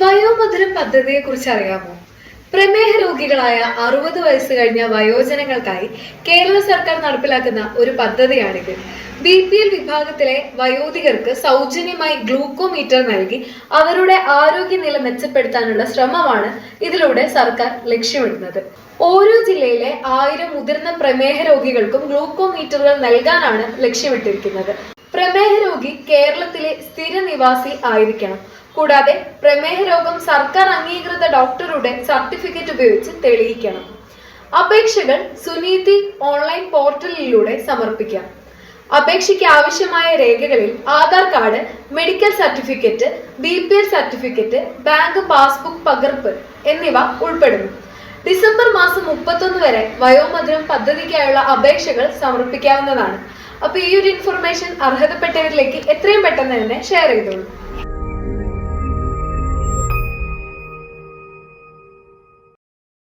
വയോമധുരം പദ്ധതിയെ കുറിച്ച് അറിയാമോ? പ്രമേഹ രോഗികളായ 60 വയസ്സ് കഴിഞ്ഞ വയോജനങ്ങൾക്കായി കേരള സർക്കാർ നടപ്പിലാക്കുന്ന ഒരു പദ്ധതിയാണിത്. BPL വിഭാഗത്തിലെ വയോധികർക്ക് സൗജന്യമായി ഗ്ലൂക്കോമീറ്റർ നൽകി അവരുടെ ആരോഗ്യനില മെച്ചപ്പെടുത്താനുള്ള ശ്രമമാണ് ഇതിലൂടെ സർക്കാർ ലക്ഷ്യമിടുന്നത്. ഓരോ ജില്ലയിലെ 1000 മുതിർന്ന പ്രമേഹ രോഗികൾക്കും ഗ്ലൂക്കോമീറ്ററുകൾ നൽകാനാണ് ലക്ഷ്യമിട്ടിരിക്കുന്നത്. പ്രമേഹ രോഗി കേരളത്തിലെ സ്ഥിര നിവാസി ആയിരിക്കണം. കൂടാതെ പ്രമേഹ രോഗം സർക്കാർ അംഗീകൃത ഡോക്ടറുടെ സർട്ടിഫിക്കറ്റ് ഉപയോഗിച്ച് തെളിയിക്കണം. അപേക്ഷകൾ സുനീതി ഓൺലൈൻ പോർട്ടലിലൂടെ സമർപ്പിക്കാം. അപേക്ഷയ്ക്ക് ആവശ്യമായ രേഖകളിൽ Aadhaar card, medical certificate, BPL certificate, bank passbook പകർപ്പ് എന്നിവ ഉൾപ്പെടുന്നു. ഡിസംബർ മാസം 31 വരെ വയോമധുരം പദ്ധതിക്കായുള്ള അപേക്ഷകൾ സമർപ്പിക്കാവുന്നതാണ്. അപ്പോൾ ഈ ഒരു ഇൻഫർമേഷൻ അർഹതപ്പെട്ടവരിലേക്ക് എത്രയും പെട്ടെന്ന് തന്നെ ഷെയർ ചെയ്തോളൂ.